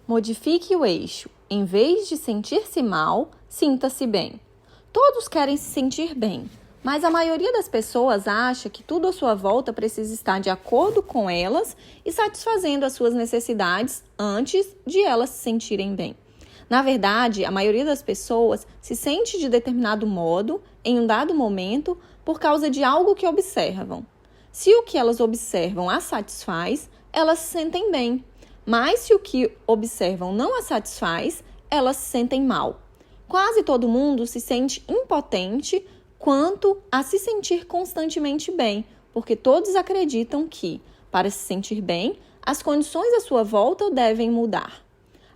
Modifique o eixo. Em vez de sentir-se mal, sinta-se bem. Todos querem se sentir bem, mas a maioria das pessoas acha que tudo à sua volta precisa estar de acordo com elas e satisfazendo as suas necessidades antes de elas se sentirem bem. Na verdade, a maioria das pessoas se sente de determinado modo, em um dado momento, por causa de algo que observam. Se o que elas observam as satisfaz, elas se sentem bem. Mas se o que observam não as satisfaz, elas se sentem mal. Quase todo mundo se sente impotente quanto a se sentir constantemente bem, porque todos acreditam que, para se sentir bem, as condições à sua volta devem mudar.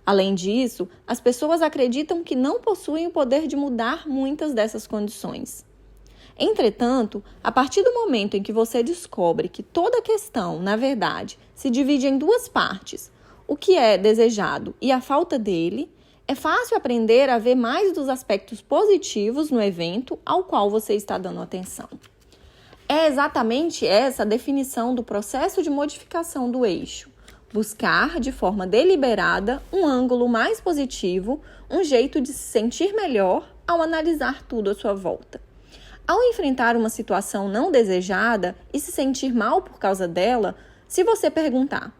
Além disso, as pessoas acreditam que não possuem o poder de mudar muitas dessas condições. Entretanto, a partir do momento em que você descobre que toda a questão, na verdade, se divide em duas partes, o que é desejado e a falta dele, é fácil aprender a ver mais dos aspectos positivos no evento ao qual você está dando atenção. É exatamente essa a definição do processo de modificação do eixo. Buscar, de forma deliberada, um ângulo mais positivo, um jeito de se sentir melhor ao analisar tudo à sua volta. Ao enfrentar uma situação não desejada e se sentir mal por causa dela, se você perguntar: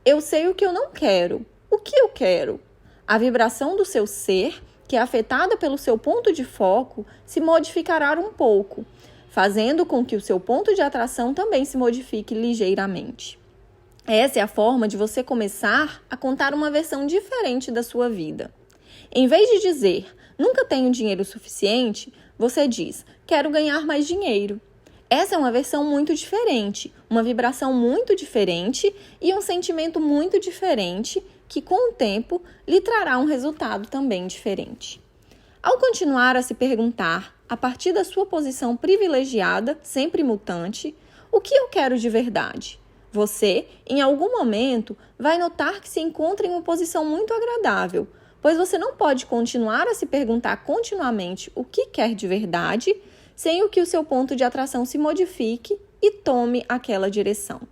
eu sei o que eu não quero, o que eu quero? A vibração do seu ser, que é afetada pelo seu ponto de foco, se modificará um pouco, fazendo com que o seu ponto de atração também se modifique ligeiramente. Essa é a forma de você começar a contar uma versão diferente da sua vida. Em vez de dizer, nunca tenho dinheiro suficiente, você diz, quero ganhar mais dinheiro. Essa é uma versão muito diferente, uma vibração muito diferente e um sentimento muito diferente que, com o tempo, lhe trará um resultado também diferente. Ao continuar a se perguntar, a partir da sua posição privilegiada, sempre mutante, o que eu quero de verdade? Você, em algum momento, vai notar que se encontra em uma posição muito agradável, pois você não pode continuar a se perguntar continuamente o que quer de verdade, sem que o seu ponto de atração se modifique e tome aquela direção.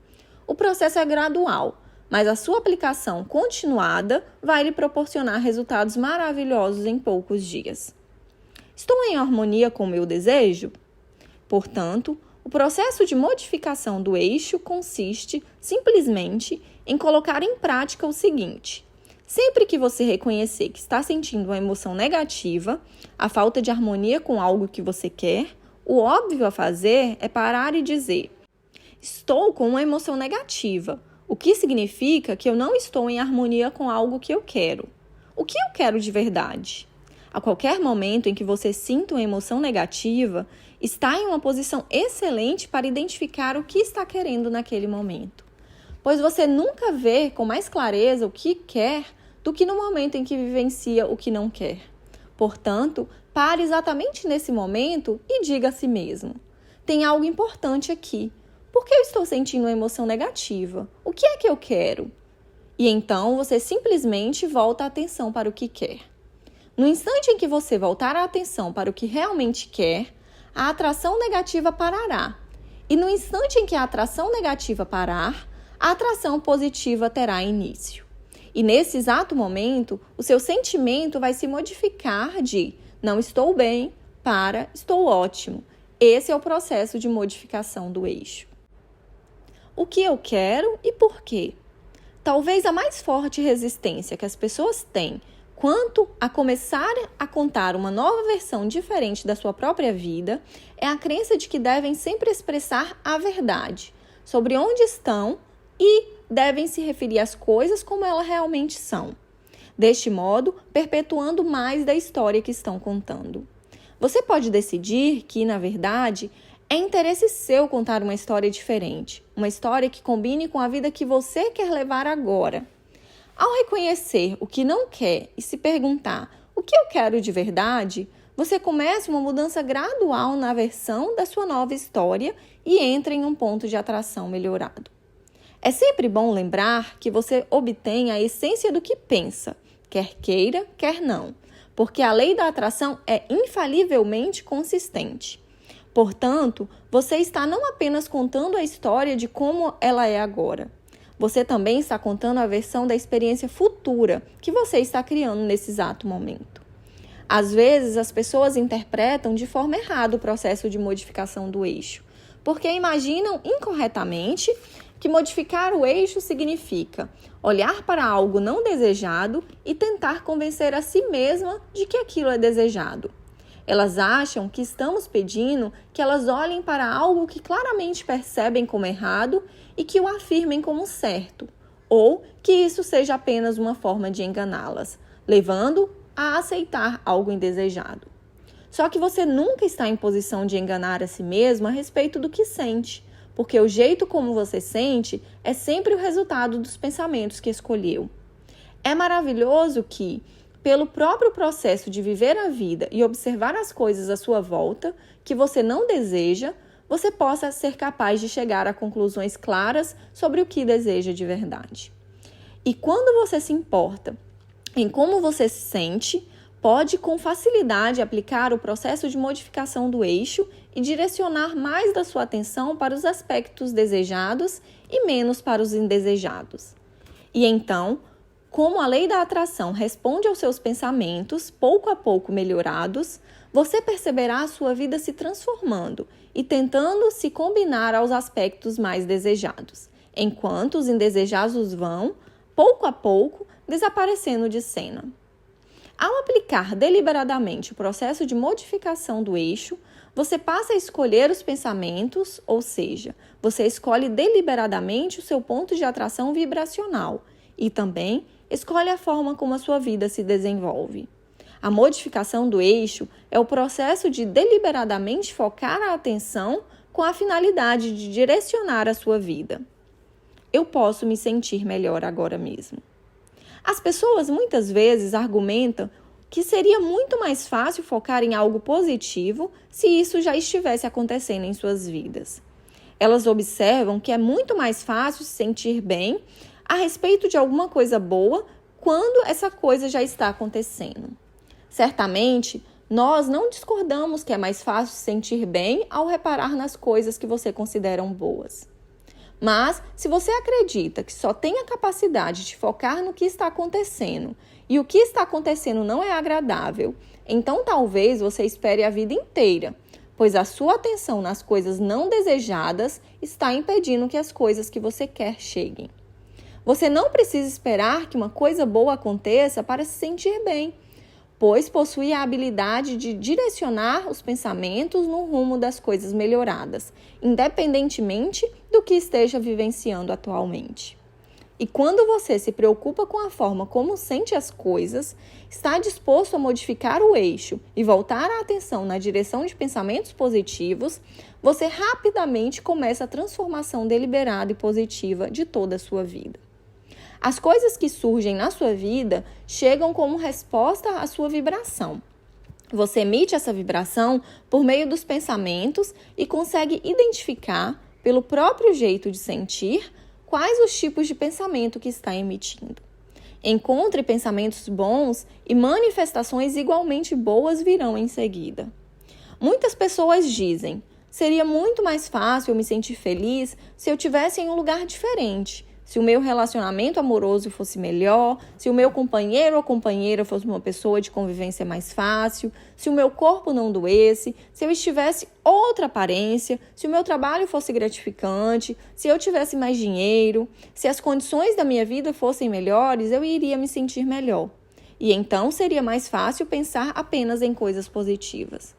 O processo é gradual, mas a sua aplicação continuada vai lhe proporcionar resultados maravilhosos em poucos dias. Estou em harmonia com o meu desejo? Portanto, o processo de modificação do eixo consiste, simplesmente, em colocar em prática o seguinte. Sempre que você reconhecer que está sentindo uma emoção negativa, a falta de harmonia com algo que você quer, o óbvio a fazer é parar e dizer: estou com uma emoção negativa, o que significa que eu não estou em harmonia com algo que eu quero. O que eu quero de verdade? A qualquer momento em que você sinta uma emoção negativa, está em uma posição excelente para identificar o que está querendo naquele momento. Pois você nunca vê com mais clareza o que quer do que no momento em que vivencia o que não quer. Portanto, pare exatamente nesse momento e diga a si mesmo: tem algo importante aqui. Por que eu estou sentindo uma emoção negativa? O que é que eu quero? E então você simplesmente volta a atenção para o que quer. No instante em que você voltar a atenção para o que realmente quer, a atração negativa parará. E no instante em que a atração negativa parar, a atração positiva terá início. E nesse exato momento, o seu sentimento vai se modificar de não estou bem para estou ótimo. Esse é o processo de modificação do eixo. O que eu quero e por quê? Talvez a mais forte resistência que as pessoas têm quanto a começar a contar uma nova versão diferente da sua própria vida é a crença de que devem sempre expressar a verdade sobre onde estão e devem se referir às coisas como elas realmente são. Deste modo, perpetuando mais da história que estão contando. Você pode decidir que, na verdade, é interesse seu contar uma história diferente, uma história que combine com a vida que você quer levar agora. Ao reconhecer o que não quer e se perguntar o que eu quero de verdade, você começa uma mudança gradual na versão da sua nova história e entra em um ponto de atração melhorado. É sempre bom lembrar que você obtém a essência do que pensa, quer queira, quer não, porque a lei da atração é infalivelmente consistente. Portanto, você está não apenas contando a história de como ela é agora, Você também está contando a versão da experiência futura que você está criando nesse exato momento. Às vezes, as pessoas interpretam de forma errada o processo de modificação do eixo, porque imaginam incorretamente que modificar o eixo significa olhar para algo não desejado e tentar convencer a si mesma de que aquilo é desejado. Elas acham que estamos pedindo que elas olhem para algo que claramente percebem como errado e que o afirmem como certo, ou que isso seja apenas uma forma de enganá-las, levando a aceitar algo indesejado. Só que você nunca está em posição de enganar a si mesmo a respeito do que sente, porque o jeito como você sente é sempre o resultado dos pensamentos que escolheu. É maravilhoso que, pelo próprio processo de viver a vida e observar as coisas à sua volta, que você não deseja, você possa ser capaz de chegar a conclusões claras sobre o que deseja de verdade. E quando você se importa em como você se sente, pode com facilidade aplicar o processo de modificação do eixo e direcionar mais da sua atenção para os aspectos desejados e menos para os indesejados. E então, como a lei da atração responde aos seus pensamentos, pouco a pouco melhorados, você perceberá a sua vida se transformando e tentando se combinar aos aspectos mais desejados, enquanto os indesejados vão, pouco a pouco, desaparecendo de cena. Ao aplicar deliberadamente o processo de modificação do eixo, você passa a escolher os pensamentos, ou seja, você escolhe deliberadamente o seu ponto de atração vibracional e também escolhe a forma como a sua vida se desenvolve. A modificação do eixo é o processo de deliberadamente focar a atenção com a finalidade de direcionar a sua vida. Eu posso me sentir melhor agora mesmo. As pessoas muitas vezes argumentam que seria muito mais fácil focar em algo positivo se isso já estivesse acontecendo em suas vidas. Elas observam que é muito mais fácil se sentir bem a respeito de alguma coisa boa quando essa coisa já está acontecendo. Certamente, nós não discordamos que é mais fácil se sentir bem ao reparar nas coisas que você considera boas. Mas, se você acredita que só tem a capacidade de focar no que está acontecendo e o que está acontecendo não é agradável, então talvez você espere a vida inteira, pois a sua atenção nas coisas não desejadas está impedindo que as coisas que você quer cheguem. Você não precisa esperar que uma coisa boa aconteça para se sentir bem, pois possui a habilidade de direcionar os pensamentos no rumo das coisas melhoradas, independentemente do que esteja vivenciando atualmente. E quando você se preocupa com a forma como sente as coisas, está disposto a modificar o eixo e voltar a atenção na direção de pensamentos positivos, você rapidamente começa a transformação deliberada e positiva de toda a sua vida. As coisas que surgem na sua vida chegam como resposta à sua vibração. Você emite essa vibração por meio dos pensamentos e consegue identificar, pelo próprio jeito de sentir, quais os tipos de pensamento que está emitindo. Encontre pensamentos bons e manifestações igualmente boas virão em seguida. Muitas pessoas dizem: seria muito mais fácil eu me sentir feliz se eu estivesse em um lugar diferente. Se o meu relacionamento amoroso fosse melhor, se o meu companheiro ou companheira fosse uma pessoa de convivência mais fácil, se o meu corpo não doesse, se eu estivesse outra aparência, se o meu trabalho fosse gratificante, se eu tivesse mais dinheiro, se as condições da minha vida fossem melhores, eu iria me sentir melhor. E então seria mais fácil pensar apenas em coisas positivas.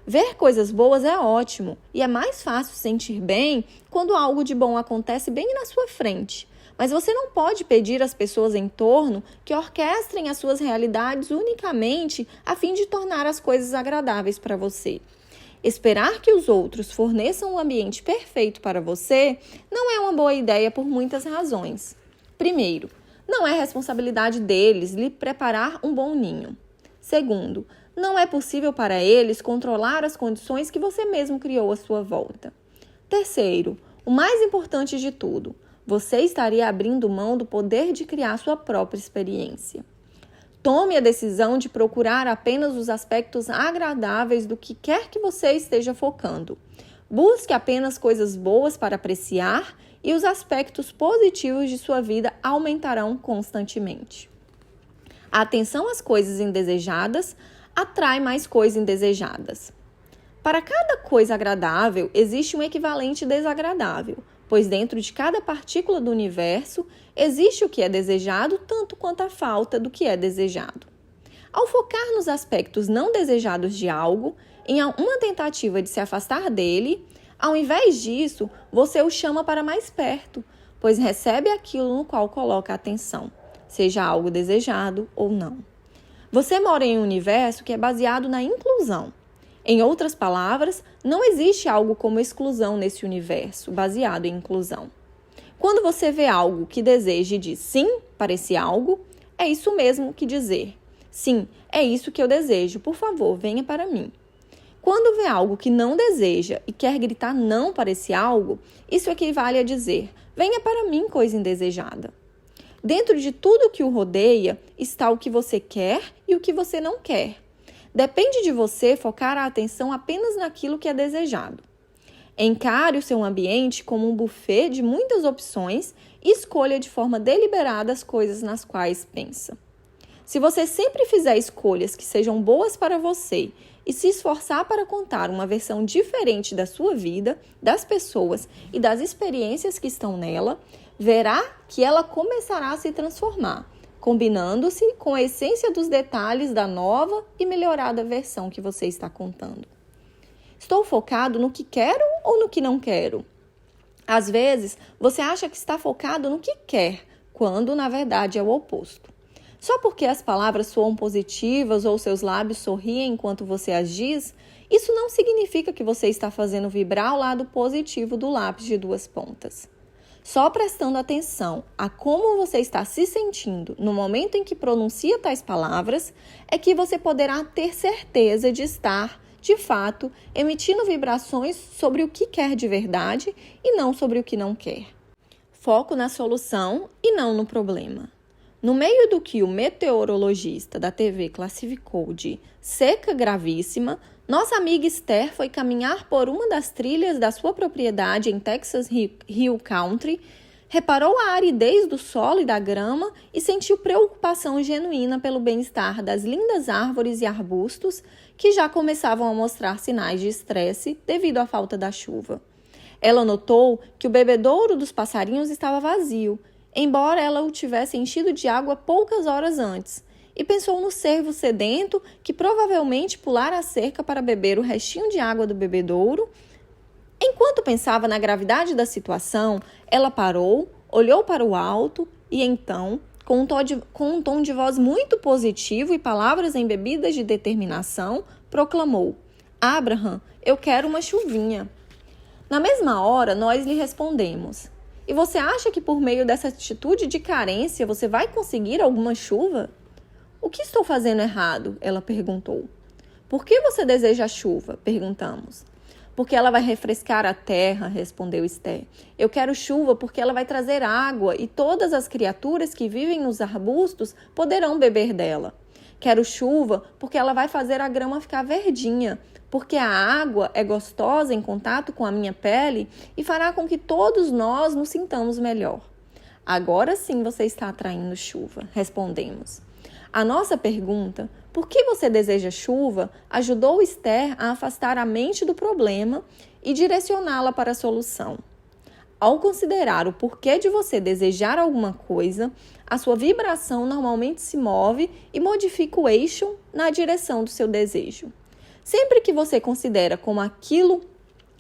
Ver coisas boas é ótimo e é mais fácil sentir bem quando algo de bom acontece bem na sua frente. Mas você não pode pedir às pessoas em torno que orquestrem as suas realidades unicamente a fim de tornar as coisas agradáveis para você. Esperar que os outros forneçam um ambiente perfeito para você não é uma boa ideia por muitas razões. Primeiro, não é responsabilidade deles lhe preparar um bom ninho. Segundo, não é possível para eles controlar as condições que você mesmo criou à sua volta. Terceiro, o mais importante de tudo, você estaria abrindo mão do poder de criar sua própria experiência. Tome a decisão de procurar apenas os aspectos agradáveis do que quer que você esteja focando. Busque apenas coisas boas para apreciar e os aspectos positivos de sua vida aumentarão constantemente. A atenção às coisas indesejadas atrai mais coisas indesejadas. Para cada coisa agradável, existe um equivalente desagradável, pois dentro de cada partícula do universo existe o que é desejado tanto quanto a falta do que é desejado. Ao focar nos aspectos não desejados de algo, em uma tentativa de se afastar dele, ao invés disso, você o chama para mais perto, pois recebe aquilo no qual coloca a atenção, seja algo desejado ou não. Você mora em um universo que é baseado na inclusão. Em outras palavras, não existe algo como exclusão nesse universo, baseado em inclusão. Quando você vê algo que deseja e diz sim para esse algo, é isso mesmo que dizer. Sim, é isso que eu desejo, por favor, venha para mim. Quando vê algo que não deseja e quer gritar não para esse algo, isso equivale a dizer, venha para mim, coisa indesejada. Dentro de tudo que o rodeia está o que você quer e o que você não quer. Depende de você focar a atenção apenas naquilo que é desejado. Encare o seu ambiente como um buffet de muitas opções e escolha de forma deliberada as coisas nas quais pensa. Se você sempre fizer escolhas que sejam boas para você e se esforçar para contar uma versão diferente da sua vida, das pessoas e das experiências que estão nela, verá que ela começará a se transformar, combinando-se com a essência dos detalhes da nova e melhorada versão que você está contando. Estou focado no que quero ou no que não quero? Às vezes, você acha que está focado no que quer, quando, na verdade, é o oposto. Só porque as palavras soam positivas ou seus lábios sorriem enquanto você as diz, isso não significa que você está fazendo vibrar o lado positivo do lápis de duas pontas. Só prestando atenção a como você está se sentindo no momento em que pronuncia tais palavras, é que você poderá ter certeza de estar, de fato, emitindo vibrações sobre o que quer de verdade e não sobre o que não quer. Foco na solução e não no problema. No meio do que o meteorologista da TV classificou de seca gravíssima, nossa amiga Esther foi caminhar por uma das trilhas da sua propriedade em Texas Hill Country, reparou a aridez do solo e da grama e sentiu preocupação genuína pelo bem-estar das lindas árvores e arbustos que já começavam a mostrar sinais de estresse devido à falta da chuva. Ela notou que o bebedouro dos passarinhos estava vazio, embora ela o tivesse enchido de água poucas horas antes, e pensou no cervo sedento que provavelmente pulara a cerca para beber o restinho de água do bebedouro. Enquanto pensava na gravidade da situação, ela parou, olhou para o alto e então, com um tom de voz muito positivo e palavras embebidas de determinação, proclamou: Abraham, eu quero uma chuvinha. Na mesma hora, nós lhe respondemos: e você acha que por meio dessa atitude de carência você vai conseguir alguma chuva? O que estou fazendo errado? Ela perguntou. Por que você deseja a chuva? Perguntamos. Porque ela vai refrescar a terra, respondeu Esther. Eu quero chuva porque ela vai trazer água e todas as criaturas que vivem nos arbustos poderão beber dela. Quero chuva porque ela vai fazer a grama ficar verdinha, porque a água é gostosa em contato com a minha pele e fará com que todos nós nos sintamos melhor. Agora sim você está atraindo chuva, respondemos. A nossa pergunta, por que você deseja chuva, ajudou Esther a afastar a mente do problema e direcioná-la para a solução. Ao considerar o porquê de você desejar alguma coisa, a sua vibração normalmente se move e modifica o eixo na direção do seu desejo. Sempre que você considera como aquilo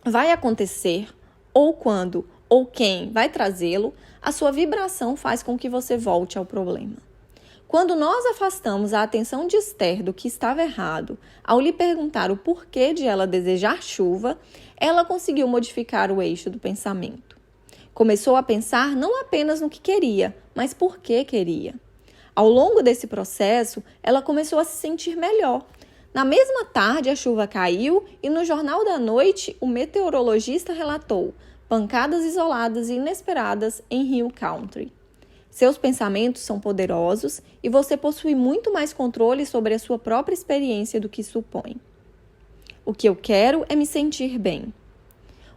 vai acontecer, ou quando, ou quem vai trazê-lo, a sua vibração faz com que você volte ao problema. Quando nós afastamos a atenção de Esther do que estava errado, ao lhe perguntar o porquê de ela desejar chuva, ela conseguiu modificar o eixo do pensamento. Começou a pensar não apenas no que queria, mas por que queria. Ao longo desse processo, ela começou a se sentir melhor. Na mesma tarde, a chuva caiu e no Jornal da Noite, o meteorologista relatou pancadas isoladas e inesperadas em Hill Country. Seus pensamentos são poderosos e você possui muito mais controle sobre a sua própria experiência do que supõe. O que eu quero é me sentir bem.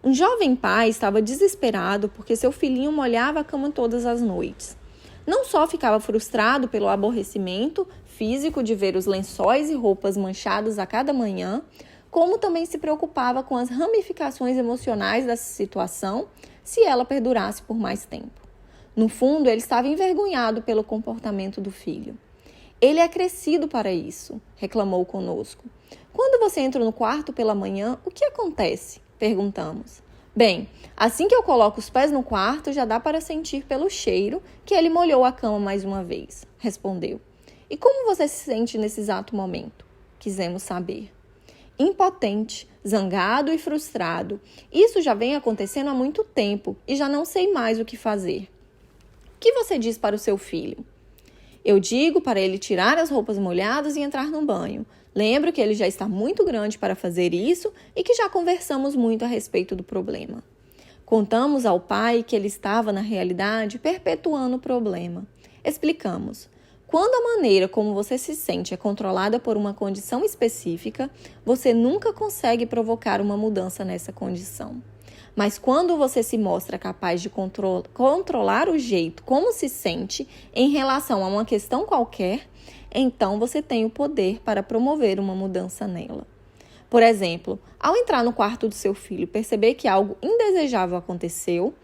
Um jovem pai estava desesperado porque seu filhinho molhava a cama todas as noites. Não só ficava frustrado pelo aborrecimento físico de ver os lençóis e roupas manchados a cada manhã, como também se preocupava com as ramificações emocionais dessa situação se ela perdurasse por mais tempo. No fundo, ele estava envergonhado pelo comportamento do filho. Ele é crescido para isso, reclamou conosco. Quando você entra no quarto pela manhã, o que acontece? Perguntamos. Bem, assim que eu coloco os pés no quarto, já dá para sentir pelo cheiro que ele molhou a cama mais uma vez, respondeu. E como você se sente nesse exato momento? Quisemos saber. Impotente, zangado e frustrado. Isso já vem acontecendo há muito tempo e já não sei mais o que fazer. O que você diz para o seu filho? Eu digo para ele tirar as roupas molhadas e entrar no banho. Lembro que ele já está muito grande para fazer isso e que já conversamos muito a respeito do problema. Contamos ao pai que ele estava, na realidade, perpetuando o problema. Explicamos. Quando a maneira como você se sente é controlada por uma condição específica, você nunca consegue provocar uma mudança nessa condição. Mas quando você se mostra capaz de controlar o jeito como se sente em relação a uma questão qualquer, então você tem o poder para promover uma mudança nela. Por exemplo, ao entrar no quarto do seu filho e perceber que algo indesejável aconteceu,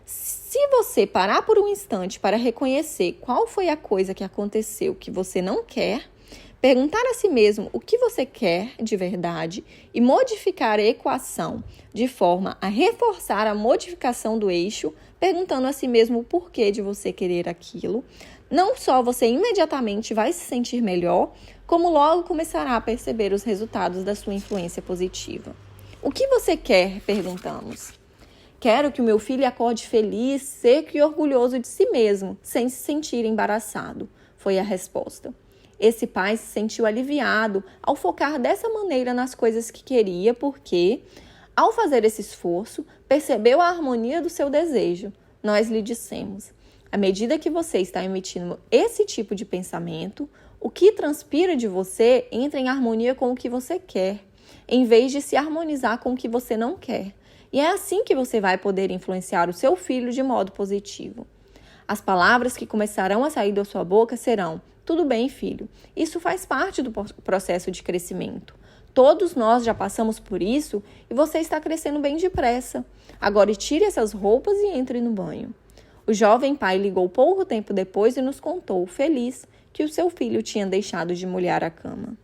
se você parar por um instante para reconhecer qual foi a coisa que aconteceu que você não quer, perguntar a si mesmo o que você quer de verdade e modificar a equação de forma a reforçar a modificação do eixo, perguntando a si mesmo o porquê de você querer aquilo, não só você imediatamente vai se sentir melhor, como logo começará a perceber os resultados da sua influência positiva. O que você quer? Perguntamos. Quero que o meu filho acorde feliz, seco e orgulhoso de si mesmo, sem se sentir embaraçado, foi a resposta. Esse pai se sentiu aliviado ao focar dessa maneira nas coisas que queria, porque, ao fazer esse esforço, percebeu a harmonia do seu desejo. Nós lhe dissemos, à medida que você está emitindo esse tipo de pensamento, o que transpira de você entra em harmonia com o que você quer, em vez de se harmonizar com o que você não quer. E é assim que você vai poder influenciar o seu filho de modo positivo. As palavras que começarão a sair da sua boca serão: tudo bem, filho, isso faz parte do processo de crescimento. Todos nós já passamos por isso e você está crescendo bem depressa. Agora tire essas roupas e entre no banho. O jovem pai ligou pouco tempo depois e nos contou, feliz, que o seu filho tinha deixado de molhar a cama.